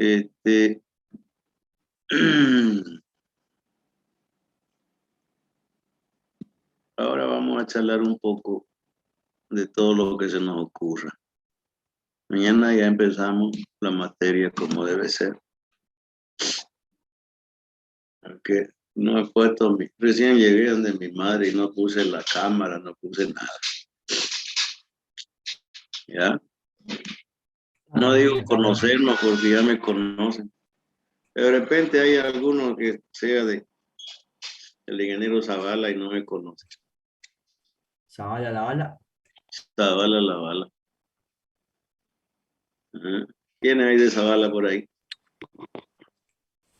Este, ahora vamos a charlar un poco de todo lo que se nos ocurra. Mañana ya empezamos la materia como debe ser. Porque no he puesto, recién llegué donde mi madre y no puse la cámara, no puse nada. ¿Ya? No digo conocernos porque ya me conocen. De repente hay alguno que sea de el ingeniero Zavala y no me conoce. Zavala la bala. Zavala la bala. Ajá. ¿Quién hay de Zavala por ahí?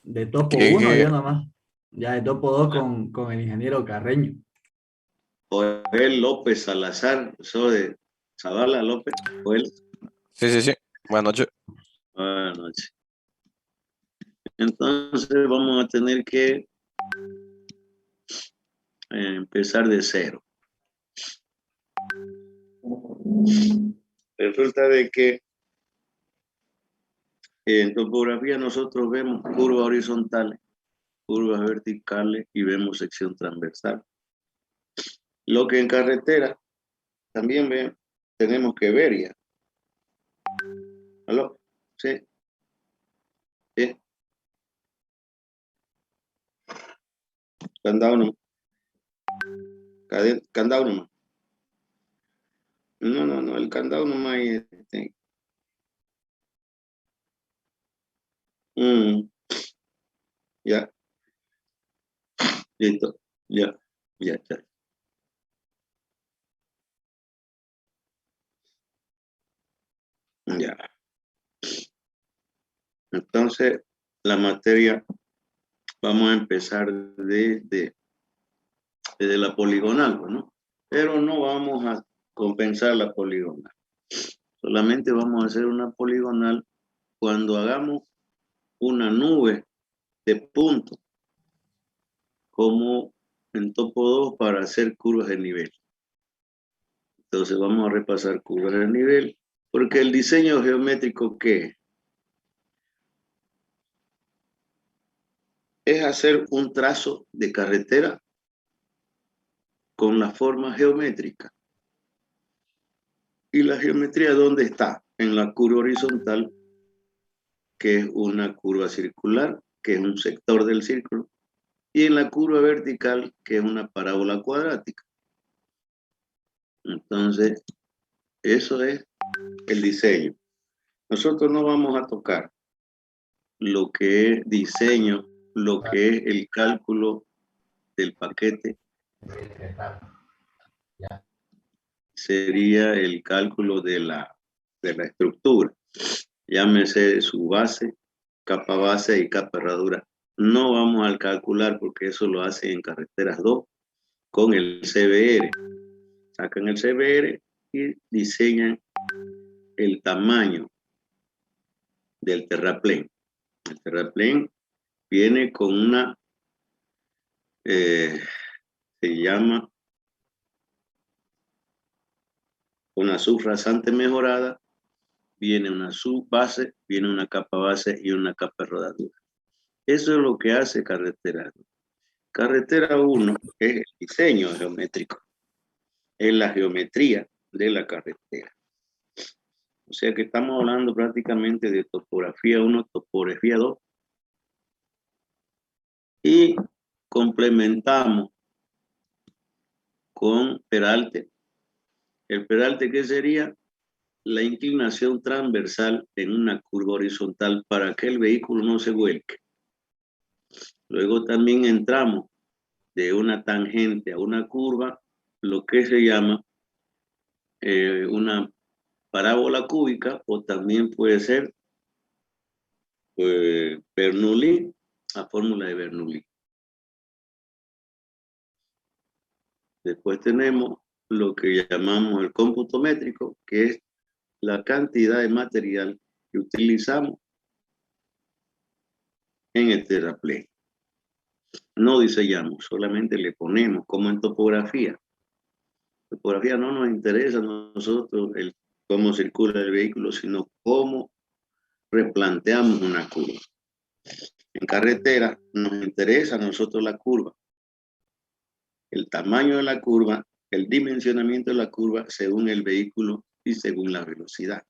De topo 1 yo nomás. Ya de topo 2 con el ingeniero Carreño. Joel López Salazar, eso de Zavala López. Joel. Sí. Buenas noches. Buenas noches. Entonces vamos a tener que empezar de cero. Resulta de que en topografía nosotros vemos curvas horizontales, curvas verticales y vemos sección transversal. Lo que en carretera también tenemos que ver ya. ¿Aló? Sí. Sí. Candado nomás. Candado nomás. No, el candado nomás. Ya. Listo. Ya. Ya. Entonces, la materia, vamos a empezar desde la poligonal, ¿no? Pero no vamos a compensar la poligonal. Solamente vamos a hacer una poligonal cuando hagamos una nube de puntos, como en topo 2 para hacer curvas de nivel. Entonces vamos a repasar curvas de nivel, porque el diseño geométrico, ¿qué es? Hacer un trazo de carretera con la forma geométrica. ¿Y la geometría dónde está? En la curva horizontal, que es una curva circular, que es un sector del círculo, y en la curva vertical, que es una parábola cuadrática. Entonces, eso es el diseño. Nosotros no vamos a tocar lo que es diseño, lo que es el cálculo del paquete. Sería el cálculo de la estructura. Llámese su base, capa base y capa herradura. No vamos a calcular porque eso lo hacen en carreteras 2 con el CBR. Sacan el CBR y diseñan el tamaño del terraplén. El terraplén viene con una, se llama una subrasante mejorada, viene una subbase, viene una capa base y una capa de rodadura. Eso es lo que hace carretera 2. Carretera 1 es el diseño geométrico, es la geometría de la carretera. O sea que estamos hablando prácticamente de topografía 1, topografía 2. Y complementamos con peralte. El peralte, ¿qué sería? La inclinación transversal en una curva horizontal para que el vehículo no se vuelque. Luego también entramos de una tangente a una curva, lo que se llama una parábola cúbica, o también puede ser Bernoulli, la fórmula de Bernoulli. Después tenemos lo que llamamos el cómputo métrico, que es la cantidad de material que utilizamos en el terraplén. No diseñamos, solamente le ponemos, como en topografía. Topografía no nos interesa a nosotros cómo circula el vehículo, sino cómo replanteamos una curva. En carretera nos interesa a nosotros la curva, el tamaño de la curva, el dimensionamiento de la curva según el vehículo y según la velocidad.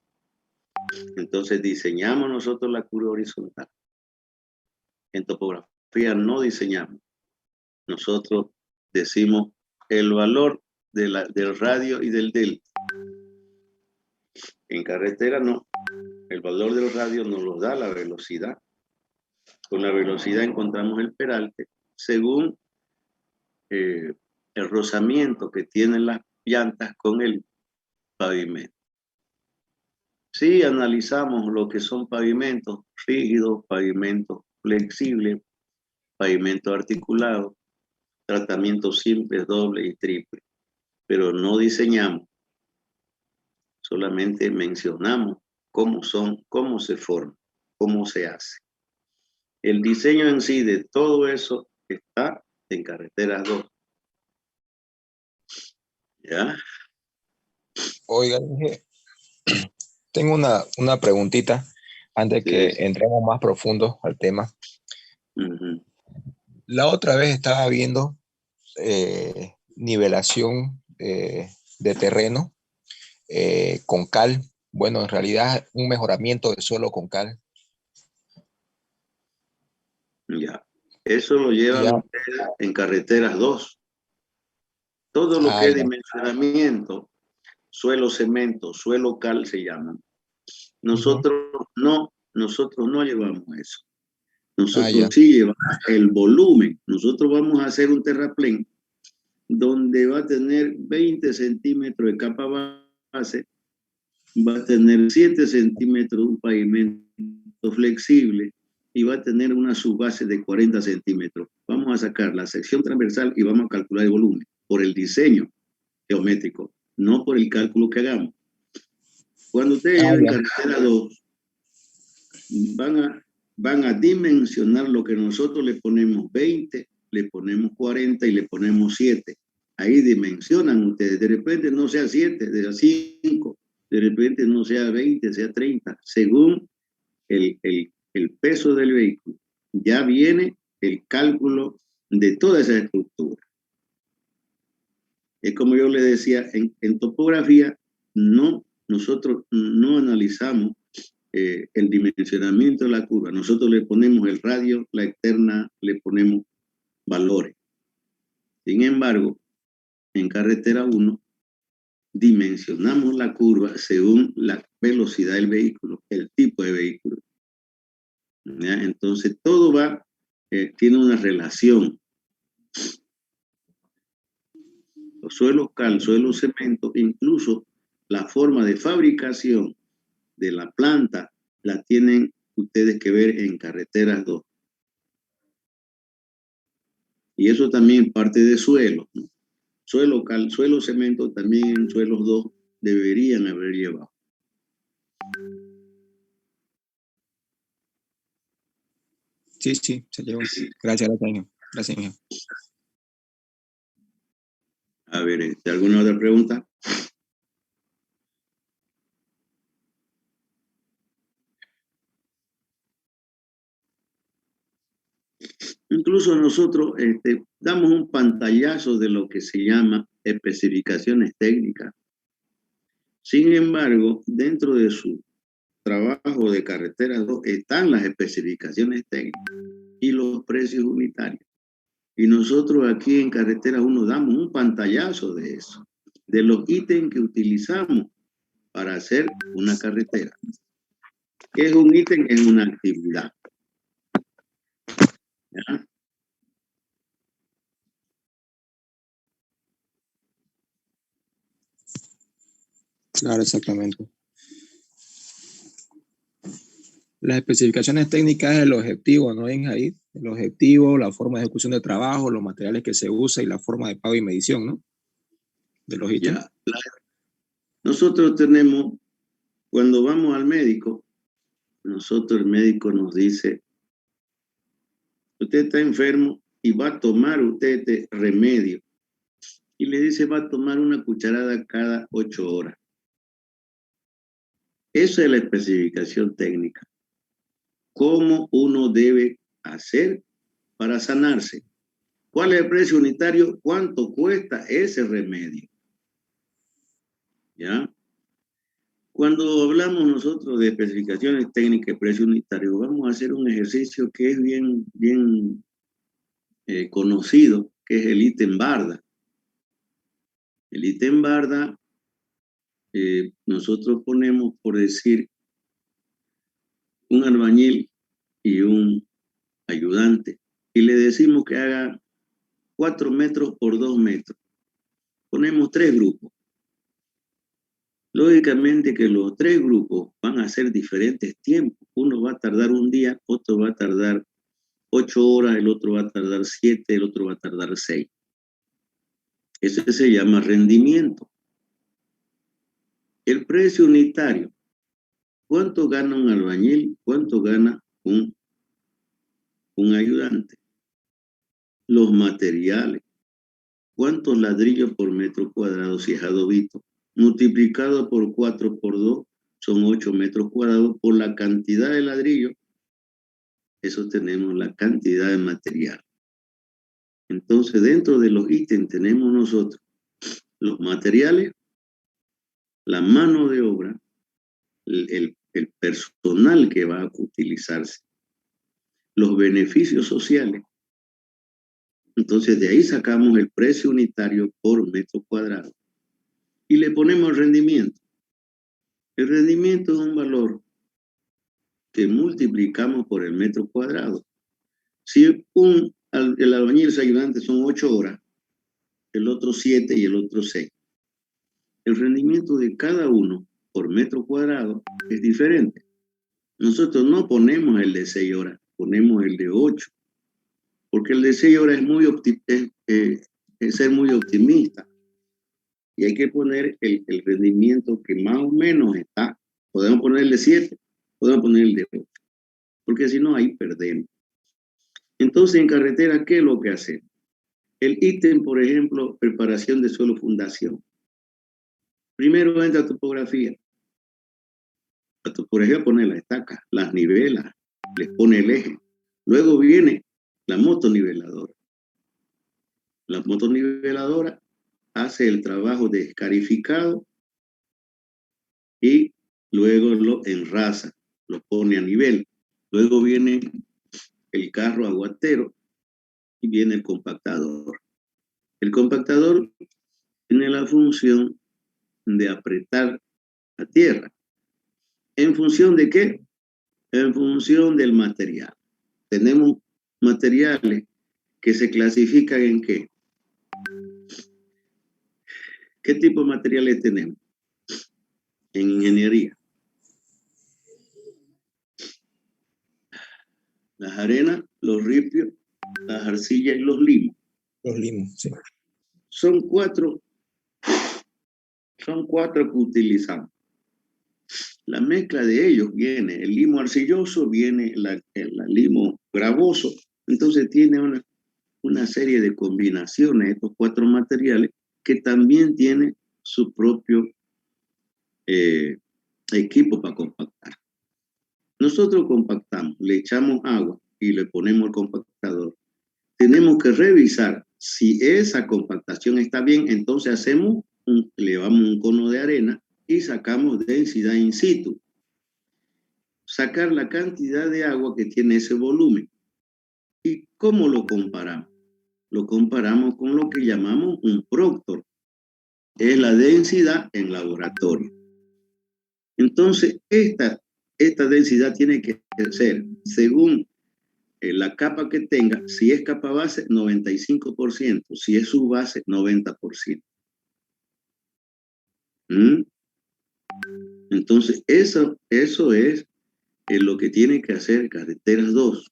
Entonces diseñamos nosotros la curva horizontal. En topografía no diseñamos. Nosotros decimos el valor del radio y del delta. En carretera no. El valor del radio nos lo da la velocidad. Con la velocidad encontramos el peralte según el rozamiento que tienen las llantas con el pavimento. Si analizamos lo que son pavimentos rígidos, pavimentos flexibles, pavimentos articulados, tratamientos simples, doble y triple, pero no diseñamos, solamente mencionamos cómo son, cómo se forman, cómo se hace. El diseño en sí de todo eso está en Carreteras 2. ¿Ya? Oiga, tengo una preguntita antes Sí. que entremos más profundo al tema. La otra vez estaba viendo nivelación de terreno con cal. Bueno, en realidad un mejoramiento de suelo con cal. Ya. Eso lo llevan Ya. ustedes en Carreteras 2. Todo lo que es Ya. dimensionamiento, suelo cemento, suelo cal se llaman. Nosotros no llevamos eso. Nosotros Ya. sí llevamos el volumen. Nosotros vamos a hacer un terraplén donde va a tener 20 centímetros de capa base, va a tener 7 centímetros de un pavimento flexible y va a tener una subbase de 40 centímetros. Vamos a sacar la sección transversal y vamos a calcular el volumen por el diseño geométrico, no por el cálculo que hagamos. Cuando ustedes lleven carretera 2, van a dimensionar lo que nosotros le ponemos 20, le ponemos 40 y le ponemos 7. Ahí dimensionan ustedes. De repente no sea 7, sea 5. De repente no sea 20, sea 30. Según el peso del vehículo. Ya viene el cálculo de toda esa estructura. Es como yo le decía, en topografía, nosotros no analizamos el dimensionamiento de la curva. Nosotros le ponemos el radio, la externa, le ponemos valores. Sin embargo, en carretera 1, dimensionamos la curva según la velocidad del vehículo, el tipo de vehículo. ¿Ya? Entonces, todo tiene una relación. Los suelos cal, suelos cemento, incluso la forma de fabricación de la planta la tienen ustedes que ver en Carreteras 2. Y eso también parte de suelo, ¿no? Suelo cal, suelo cemento, también en suelos 2 deberían haber llevado. Sí, se llevó. Gracias, Gracias. A ver, ¿alguna otra pregunta? Incluso nosotros damos un pantallazo de lo que se llama especificaciones técnicas. Sin embargo, dentro de su trabajo de Carreteras 2 están las especificaciones técnicas y los precios unitarios. Y nosotros aquí en Carreteras 1 damos un pantallazo de eso, de los ítems que utilizamos para hacer una carretera. ¿Qué es un ítem? Es una actividad. ¿Ya? Claro, exactamente. Las especificaciones técnicas es el objetivo, ¿no? En ahí, el objetivo, la forma de ejecución de trabajo, los materiales que se usan y la forma de pago y medición, ¿no? De los ítems. Ya. Nosotros tenemos, cuando vamos al médico, el médico nos dice, usted está enfermo y va a tomar usted este remedio. Y le dice, va a tomar una cucharada cada 8 horas. Esa es la especificación técnica. cómo uno debe hacer para sanarse. ¿Cuál es el precio unitario? ¿Cuánto cuesta ese remedio? ¿Ya? Cuando hablamos nosotros de especificaciones técnicas y precio unitario, vamos a hacer un ejercicio que es bien conocido, que es el ítem barda. El ítem barda, nosotros ponemos, por decir, un albañil y un ayudante, y le decimos que haga 4 metros por 2 metros. Ponemos 3 grupos. Lógicamente que los 3 grupos van a hacer diferentes tiempos. Uno va a tardar un día, otro va a tardar 8 horas, el otro va a tardar 7, el otro va a tardar 6. Eso se llama rendimiento. El precio unitario. ¿Cuánto gana un albañil? ¿Cuánto gana un ayudante? Los materiales. ¿Cuántos ladrillos por metro cuadrado si es adobito? Multiplicado por 4 por 2 son 8 metros cuadrados. Por la cantidad de ladrillos, eso tenemos la cantidad de material. Entonces, dentro de los ítems tenemos nosotros los materiales, la mano de obra, el personal que va a utilizarse, los beneficios sociales. Entonces, de ahí sacamos el precio unitario por metro cuadrado y le ponemos el rendimiento. El rendimiento es un valor que multiplicamos por el metro cuadrado. Si el albañil y ayudante son 8 horas, el otro 7 y el otro 6. El rendimiento de cada uno por metro cuadrado es diferente. Nosotros no ponemos el de 6 horas, ponemos el de 8, porque el de 6 horas es ser muy optimista. Y hay que poner el rendimiento que más o menos está. Podemos poner el de 7, podemos poner el de 8, porque si no, ahí perdemos. Entonces, en carretera, ¿qué es lo que hacemos? El ítem, por ejemplo, preparación de suelo fundación. Primero entra topografía. La topografía pone la estaca, las nivela, les pone el eje. Luego viene la motoniveladora. La motoniveladora hace el trabajo de escarificado y luego lo enrasa, lo pone a nivel. Luego viene el carro aguatero y viene el compactador. El compactador tiene la función de apretar la tierra. ¿En función de qué? En función del material. Tenemos materiales que se clasifican en qué. ¿Qué tipo de materiales tenemos? En ingeniería. Las arenas, los ripios, las arcillas y los limos. Los limos, sí. Son cuatro que utilizamos. La mezcla de ellos viene el limo arcilloso, viene el limo gravoso. Entonces tiene una serie de combinaciones, estos 4 materiales, que también tiene su propio equipo para compactar. Nosotros compactamos, le echamos agua y le ponemos el compactador. Tenemos que revisar si esa compactación está bien, entonces le damos un cono de arena y sacamos densidad in situ. Sacar la cantidad de agua que tiene ese volumen. ¿Y cómo lo comparamos? Lo comparamos con lo que llamamos un proctor. Es la densidad en laboratorio. Entonces, esta densidad tiene que ser, según la capa que tenga, si es capa base, 95%, si es subbase, 90%. Entonces, eso es lo que tiene que hacer Carreteras 2.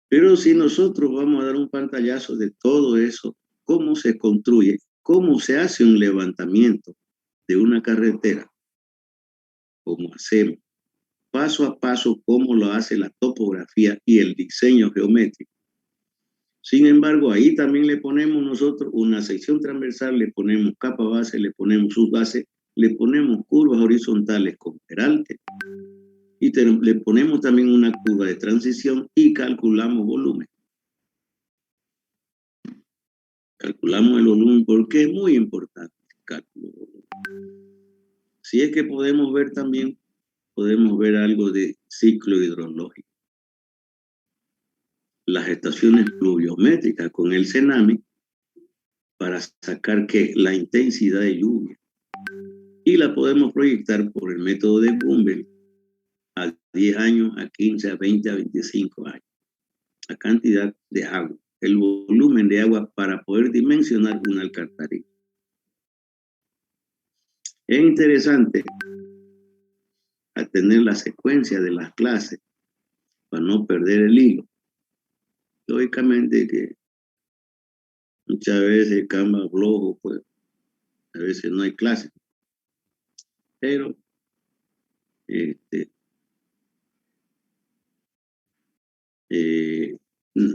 Pero si nosotros vamos a dar un pantallazo de todo eso, cómo se construye, cómo se hace un levantamiento de una carretera, cómo hacemos, paso a paso, cómo lo hace la topografía y el diseño geométrico. Sin embargo, ahí también le ponemos nosotros una sección transversal, le ponemos capa base, le ponemos subbase, le ponemos curvas horizontales con peralte y le ponemos también una curva de transición y calculamos volumen. Calculamos el volumen porque es muy importante el cálculo de volumen. Si es que podemos ver también, podemos ver algo de ciclo hidrológico. Las estaciones pluviométricas con el CENAMI para sacar que la intensidad de lluvia. Y la podemos proyectar por el método de Gumbel a 10 años, a 15, a 20, a 25 años. La cantidad de agua, el volumen de agua para poder dimensionar una alcantarilla. Es interesante a tener la secuencia de las clases para no perder el hilo. Lógicamente que muchas veces Canva flojo, pues a veces no hay clase. Pero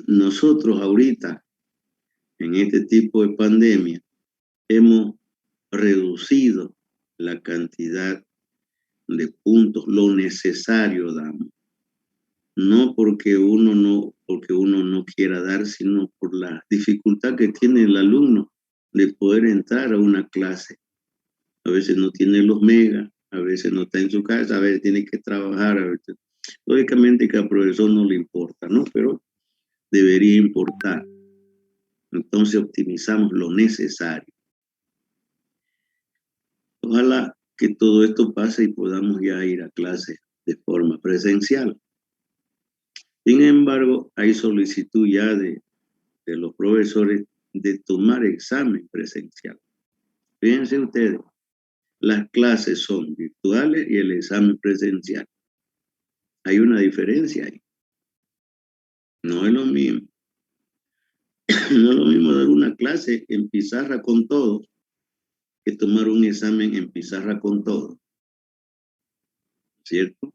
nosotros ahorita, en este tipo de pandemia, hemos reducido la cantidad de puntos, lo necesario damos. No porque uno no quiera dar, sino por la dificultad que tiene el alumno de poder entrar a una clase. A veces no tiene los megas, a veces no está en su casa, a veces tiene que trabajar. A veces. Lógicamente que al profesor no le importa, ¿no? Pero debería importar. Entonces optimizamos lo necesario. Ojalá que todo esto pase y podamos ya ir a clases de forma presencial. Sin embargo, hay solicitud ya de los profesores de tomar examen presencial. Fíjense ustedes, las clases son virtuales y el examen presencial. Hay una diferencia ahí. No es lo mismo. No es lo mismo dar una clase en pizarra con todos que tomar un examen en pizarra con todos. ¿Cierto?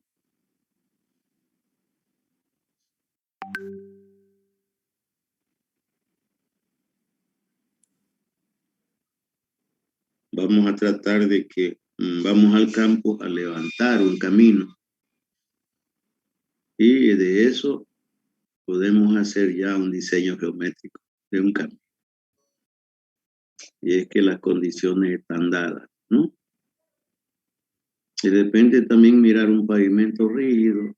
Vamos a tratar de que vamos al campo a levantar un camino. Y de eso podemos hacer ya un diseño geométrico de un camino. Y es que las condiciones están dadas, ¿no? Y depende también mirar un pavimento rígido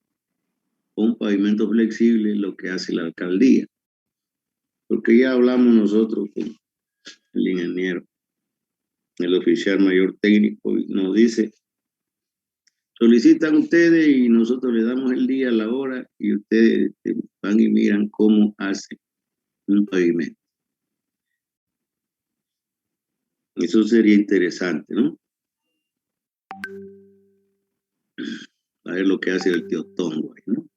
o un pavimento flexible, lo que hace la alcaldía. Porque ya hablamos nosotros con el ingeniero, el oficial mayor técnico, y nos dice, solicitan ustedes y nosotros le damos el día, la hora, y ustedes van y miran cómo hace un pavimento. Eso sería interesante, ¿no? A ver lo que hace el tío Tongo ahí, ¿no?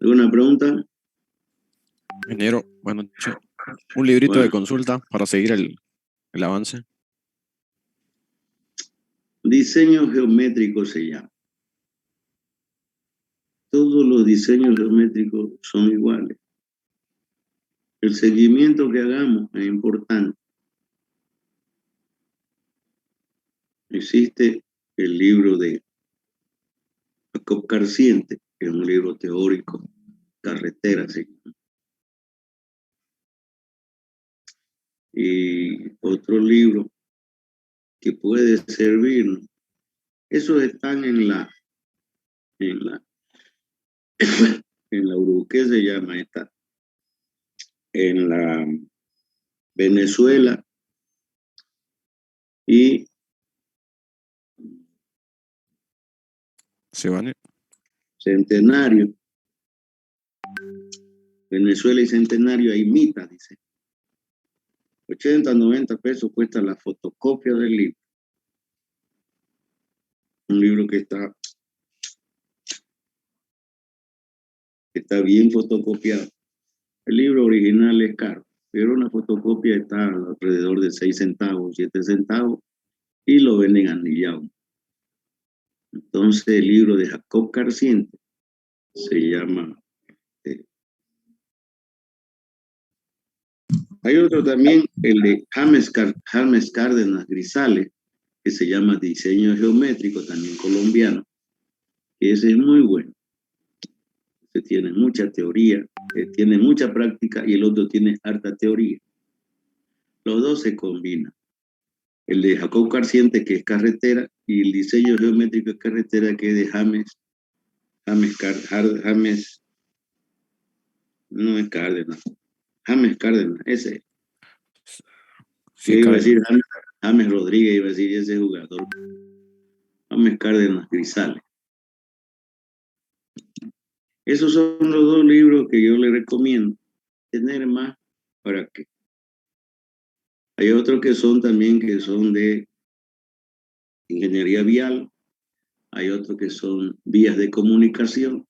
¿Alguna pregunta? Ingeniero, buenas noches. Un librito de consulta para seguir el avance. Diseño geométrico se llama. Todos los diseños geométricos son iguales. El seguimiento que hagamos es importante. Existe el libro de Jacob Carciente, que es un libro teórico, carretera, ¿sí? Y otro libro que puede servirnos. Esos están en la ¿qué se llama esta? En la Venezuela y Centenario. Venezuela y Centenario, hay mitad, dice. 80, 90 pesos cuesta la fotocopia del libro. Un libro que está bien fotocopiado. El libro original es caro, pero una fotocopia está alrededor de 6 centavos, 7 centavos, y lo venden anillado. Entonces el libro de Jacob Carciente se llama... hay otro también, el de James Cárdenas Grisales, que se llama Diseño Geométrico, también colombiano. Ese es muy bueno. Ese tiene mucha teoría, tiene mucha práctica y el otro tiene harta teoría. Los dos se combinan. El de Jacob Carciente, que es carretera, y el diseño geométrico de carretera, que es de James, no es Cárdenas, James Cárdenas, ese. Sí, Yo iba a decir Cárdenas. James Rodríguez, iba a decir ese jugador. James Cárdenas Grisales. Esos son los dos libros que yo le recomiendo tener más. ¿Para qué? Hay otros que son también de ingeniería vial, hay otros que son vías de comunicación,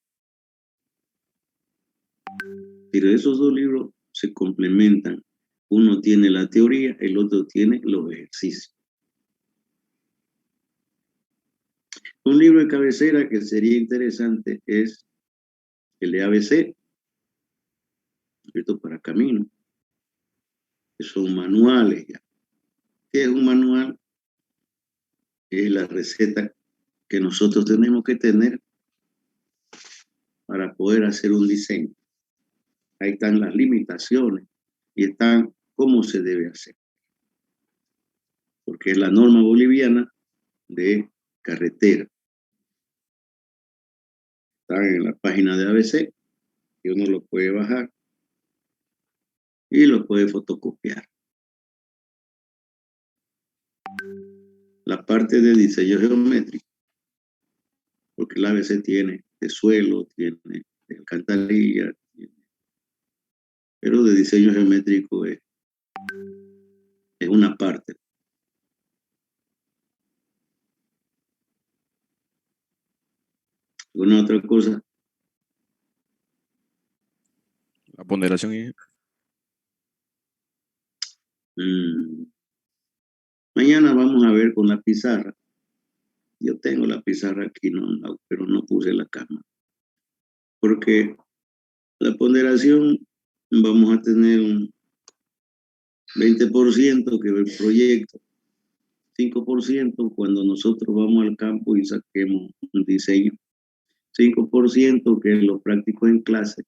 pero esos dos libros se complementan. Uno tiene la teoría, el otro tiene los ejercicios. Un libro de cabecera que sería interesante es el de ABC, escrito para camino, que son manuales ya. ¿Qué es un manual? Es la receta que nosotros tenemos que tener para poder hacer un diseño. Ahí están las limitaciones y están cómo se debe hacer. Porque es la norma boliviana de carretera. Están en la página de ABC y uno lo puede bajar y lo puede fotocopiar. La parte de diseño geométrico, porque el ABC tiene de suelo, tiene de alcantarilla, pero de diseño geométrico es una parte. ¿Alguna otra cosa? La ponderación y Mañana vamos a ver con la pizarra. Yo tengo la pizarra aquí, pero no puse la cámara. Porque la ponderación vamos a tener un 20% que ve el proyecto, 5% cuando nosotros vamos al campo y saquemos un diseño, 5% que es lo práctico en clase,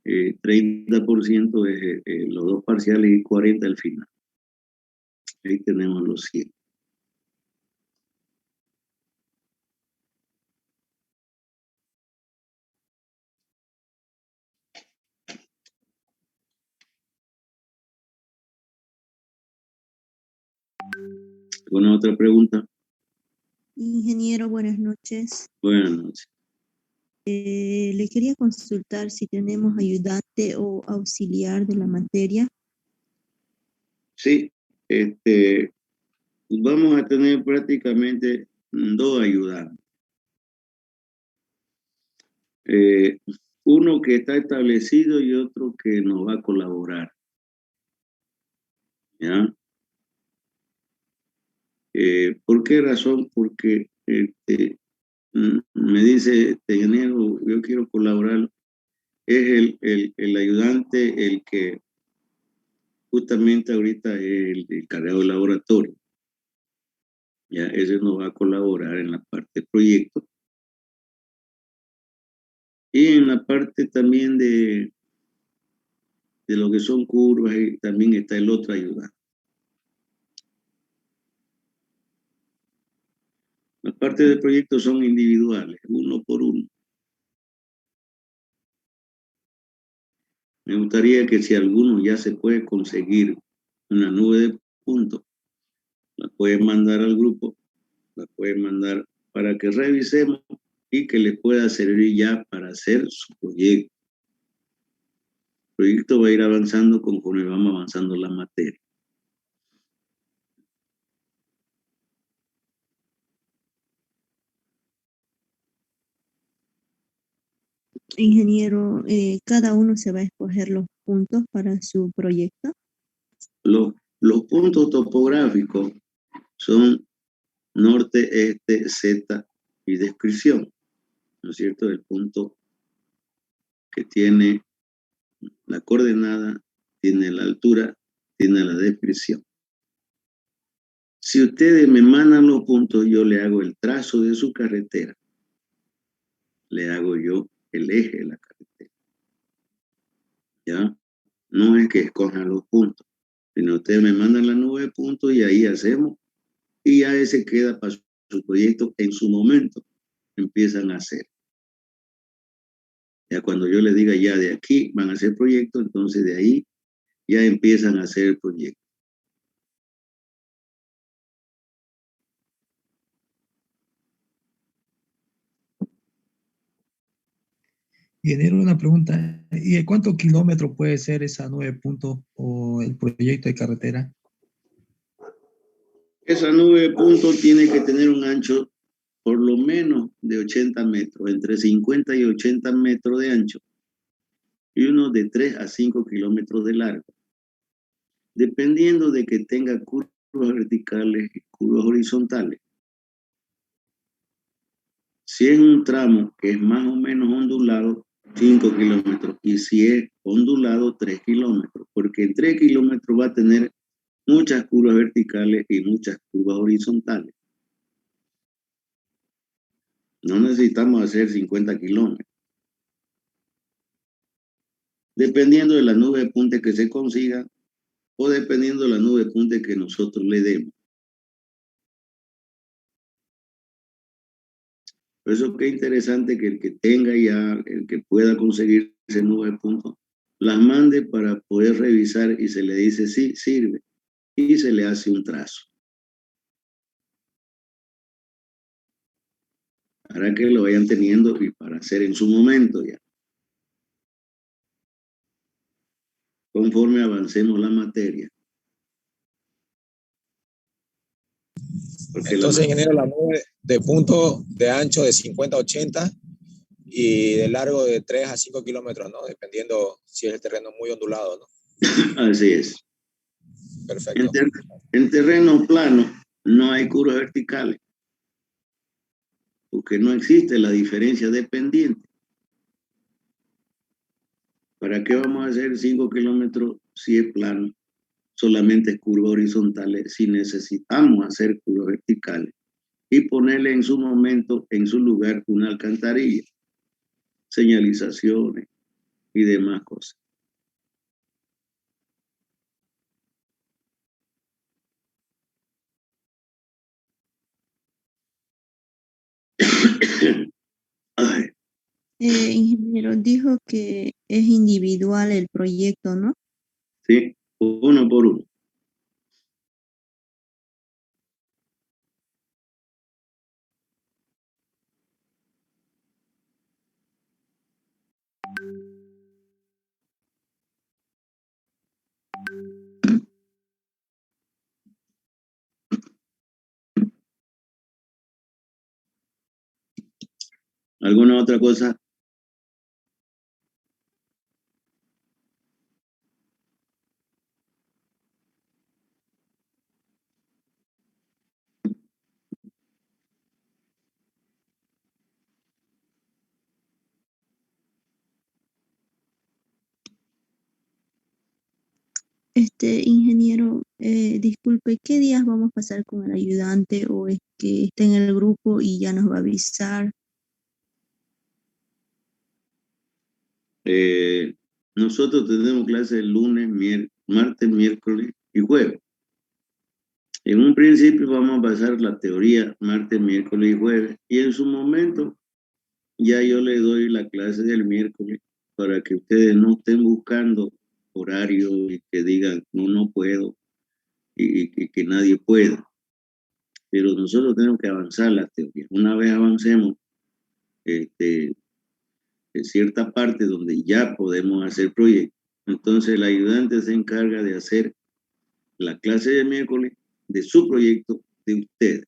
30% es los dos parciales y 40% al final. Ahí tenemos los 100. ¿Alguna otra pregunta? Ingeniero, buenas noches. Buenas noches. Le quería consultar si tenemos ayudante o auxiliar de la materia. Sí, vamos a tener prácticamente 2 ayudantes. Uno que está establecido y otro que nos va a colaborar. ¿Ya? ¿Por qué razón? Porque me dice ingeniero, yo quiero colaborar. Es el ayudante, el que justamente ahorita es el encargado del laboratorio. Ya, ese nos va a colaborar en la parte de proyecto. Y en la parte también de lo que son curvas, y también está el otro ayudante. Las partes del proyecto son individuales, uno por uno. Me gustaría que si alguno ya se puede conseguir una nube de puntos, la pueden mandar al grupo, la pueden mandar para que revisemos y que le pueda servir ya para hacer su proyecto. El proyecto va a ir avanzando conforme vamos avanzando la materia. Ingeniero, cada uno se va a escoger los puntos para su proyecto. Los puntos topográficos son norte, este, Z y descripción, ¿no es cierto? El punto que tiene la coordenada, tiene la altura, tiene la descripción. Si ustedes me mandan los puntos, yo le hago el trazo de su carretera le hago yo el eje de la carretera. ¿Ya? No es que escojan los puntos, sino ustedes me mandan la nube de puntos y ahí hacemos, y ya ese queda para su proyecto en su momento, empiezan a hacer. Ya cuando yo les diga ya de aquí van a hacer proyectos, entonces de ahí ya empiezan a hacer el proyecto. Ingeniero, una pregunta. ¿Y de cuántos kilómetros puede ser esa 9 puntos o el proyecto de carretera? Esa nube de puntos tiene que tener un ancho por lo menos de 80 metros, entre 50 y 80 metros de ancho, y unos de 3 a 5 kilómetros de largo, dependiendo de que tenga curvas verticales y curvas horizontales. Si es un tramo que es más o menos ondulado, 5 kilómetros, y si es ondulado, 3 kilómetros, porque en 3 kilómetros va a tener muchas curvas verticales y muchas curvas horizontales. No necesitamos hacer 50 kilómetros. Dependiendo de la nube de punte que se consiga o dependiendo de la nube de punte que nosotros le demos. Por eso que es interesante que el que tenga ya, el que pueda conseguir ese nube de puntos, las mande para poder revisar y se le dice sí, sirve, y se le hace un trazo. Para que lo vayan teniendo y para hacer en su momento ya. Conforme avancemos la materia. Porque Entonces, ingeniero, la nube de punto de ancho de 50 a 80 y de largo de 3 a 5 kilómetros, ¿no? Dependiendo si es el terreno muy ondulado, ¿no? así es. Perfecto. En terreno plano no hay curvas verticales, porque no existe la diferencia de pendiente. ¿Para qué vamos a hacer 5 kilómetros si es plano? Solamente es curvas horizontales, si necesitamos hacer curvas verticales y ponerle en su momento, en su lugar, una alcantarilla, señalizaciones y demás cosas. Ay, Ingeniero, dijo que es individual el proyecto, ¿no? sí, uno por uno. ¿Alguna otra cosa? Ingeniero, disculpe, ¿qué días vamos a pasar con el ayudante o es que está en el grupo y ya nos va a avisar? Nosotros tenemos clases el lunes, martes, miércoles y jueves. En un principio vamos a pasar la teoría martes, miércoles y jueves, y en su momento ya yo le doy la clase del miércoles para que ustedes no estén buscando horario y que digan no, no puedo y que nadie pueda. Pero nosotros tenemos que avanzar la teoría. Una vez avancemos en cierta parte donde ya podemos hacer proyectos, entonces el ayudante se encarga de hacer la clase de miércoles de su proyecto de ustedes.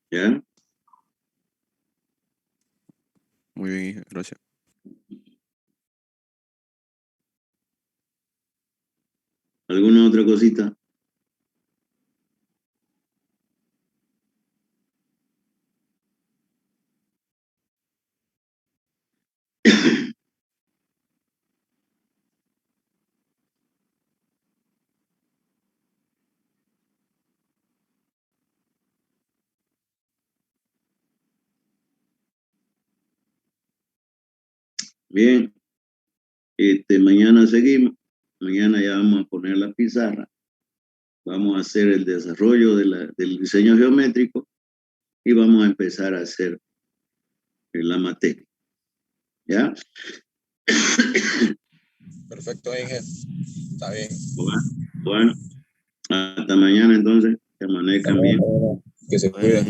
¿Ya? Muy bien, gracias. ¿Alguna otra cosita? Bien. Mañana seguimos. Mañana ya vamos a poner la pizarra. Vamos a hacer el desarrollo del diseño geométrico y vamos a empezar a hacer la materia. ¿Ya? Perfecto, Inge. Está bien. Bueno, hasta mañana entonces. Que amanezcan bien. Que se cuiden.